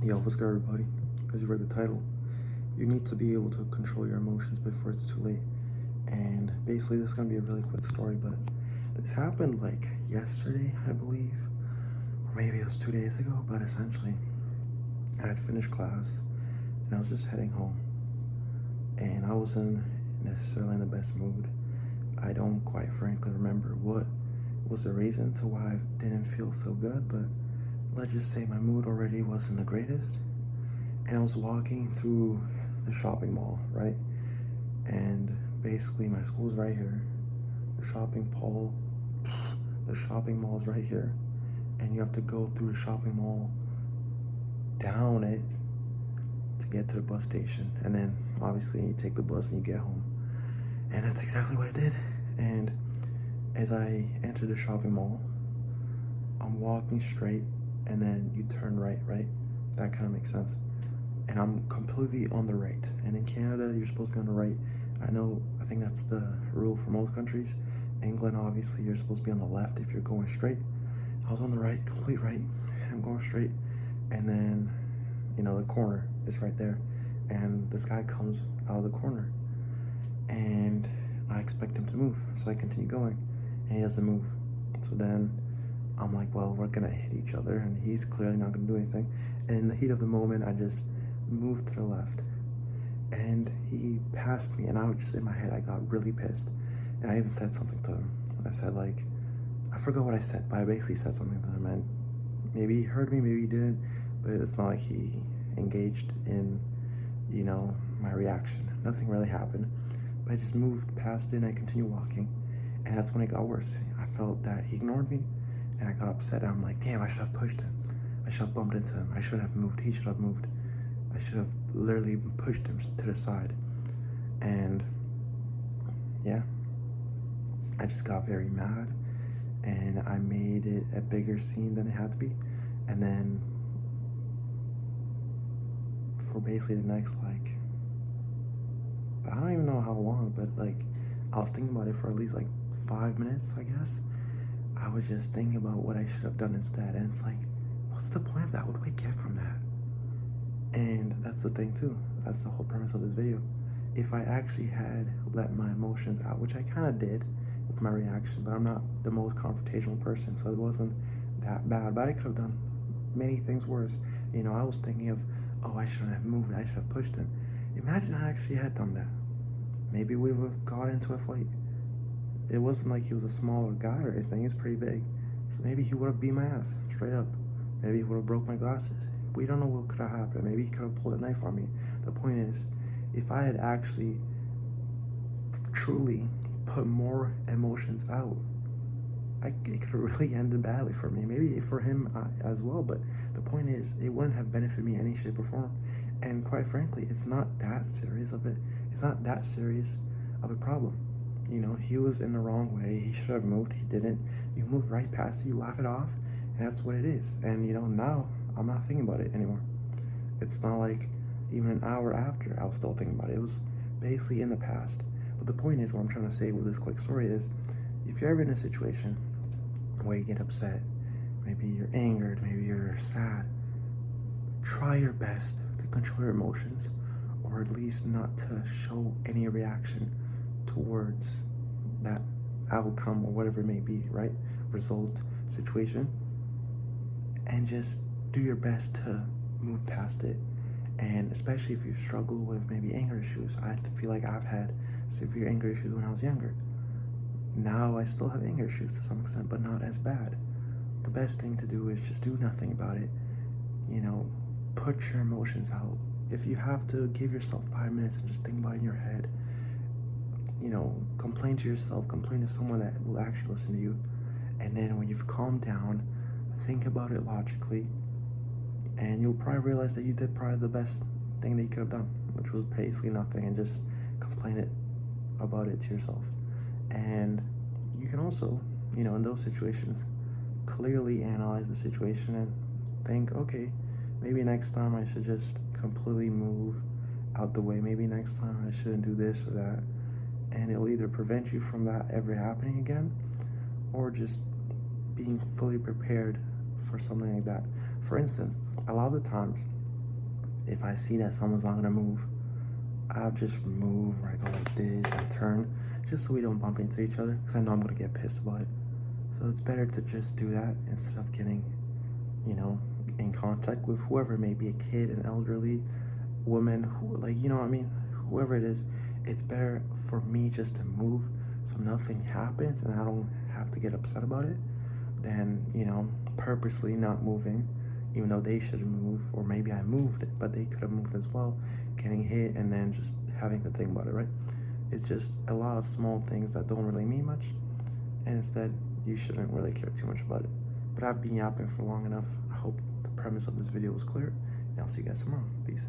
Yo, what's good, everybody? As you read the title, you need to be able to control your emotions before it's too late. And basically, this is gonna be a really quick story, but this happened like yesterday, I believe, or maybe it was 2 days ago. But essentially, I had finished class and I was just heading home, and I wasn't necessarily in the best mood. I don't quite frankly remember what was the reason to why I didn't feel so good, but let's just say my mood already wasn't the greatest. And I was walking through the shopping mall, right? And basically my school's right here. The shopping mall is right here. And you have to go through the shopping mall, down it, to get to the bus station. And then obviously you take the bus and you get home. And that's exactly what I did. And as I entered the shopping mall, I'm walking straight and then you turn right, right? That kind of makes sense. And I'm completely on the right. And in Canada, you're supposed to be on the right. I think that's the rule for most countries. England, obviously, you're supposed to be on the left if you're going straight. I was on the right, complete right. I'm going straight. And then, the corner is right there. And this guy comes out of the corner. And I expect him to move. So I continue going. And he doesn't move. So then I'm like, well, we're going to hit each other. And he's clearly not going to do anything. And in the heat of the moment, I just moved to the left, and he passed me, and I was just, in my head, I got really pissed, and I even said something to him. I said, like, I forgot what I said, but I basically said something to him, and maybe he heard me, maybe he didn't, but it's not like he engaged in, my reaction. Nothing really happened, but I just moved past it, and I continued walking, and that's when it got worse. I felt that he ignored me, and I got upset, and I'm like, damn, I should have pushed him. I should have bumped into him. I should have moved. He should have moved. I should have literally pushed him to the side. And yeah, I just got very mad, and I made it a bigger scene than it had to be. And then for basically the next, I don't even know how long, but I was thinking about it for at least 5 minutes, I guess. I was just thinking about what I should have done instead. And it's like, what's the point of that? What do I get from that? And that's the thing too. That's the whole premise of this video. If I actually had let my emotions out, which I kind of did with my reaction, but I'm not the most confrontational person, so it wasn't that bad. But I could have done many things worse. I was thinking of, oh, I shouldn't have moved. I should have pushed him. Imagine I actually had done that. Maybe we would have got into a fight. It wasn't like he was a smaller guy or anything. He was pretty big. So maybe he would have beat my ass, straight up. Maybe he would have broke my glasses. We don't know what could have happened. Maybe he could have pulled a knife on me. The point is, if I had actually truly put more emotions out, it could have really ended badly for me. Maybe for him as well. But the point is, it wouldn't have benefited me in any shape or form. And quite frankly, it's not that serious of it. It's not that serious of a problem. He was in the wrong way. He should have moved. He didn't. You move right past it. You laugh it off, and that's what it is. And now I'm not thinking about it anymore. It's not like even an hour after I was still thinking about it. It was basically in the past. But the point is, what I'm trying to say with this quick story is, if you're ever in a situation where you get upset, maybe you're angered, maybe you're sad, try your best to control your emotions, or at least not to show any reaction towards that outcome or whatever it may be, right? Result, situation. And just do your best to move past it. And especially if you struggle with maybe anger issues. I feel like I've had severe anger issues when I was younger. Now I still have anger issues to some extent, but not as bad. The best thing to do is just do nothing about it. Put your emotions out. If you have to, give yourself 5 minutes and just think about it in your head. Complain to yourself, complain to someone that will actually listen to you. And then when you've calmed down, think about it logically, and you'll probably realize that you did probably the best thing that you could have done, which was basically nothing, and just complain about it to yourself. And you can also, in those situations, clearly analyze the situation and think, okay, maybe next time I should just completely move out the way. Maybe next time I shouldn't do this or that. And it'll either prevent you from that ever happening again, or just being fully prepared for something like that. For instance, a lot of the times if I see that someone's not gonna move, I'll just move, or I go like this, I turn, just so we don't bump into each other, because I know I'm gonna get pissed about it. So it's better to just do that instead of getting, you know, in contact with whoever it may be, a kid, an elderly woman, who, like, you know what I mean, whoever it is. It's better for me just to move so nothing happens and I don't have to get upset about it, than, you know, purposely not moving even though they should move, or maybe I moved it but they could have moved as well, getting hit, and then just having to think about it, right? It's just a lot of small things that don't really mean much, and instead you shouldn't really care too much about it. But I've been yapping for long enough. I hope the premise of this video was clear, and I'll see you guys tomorrow. Peace.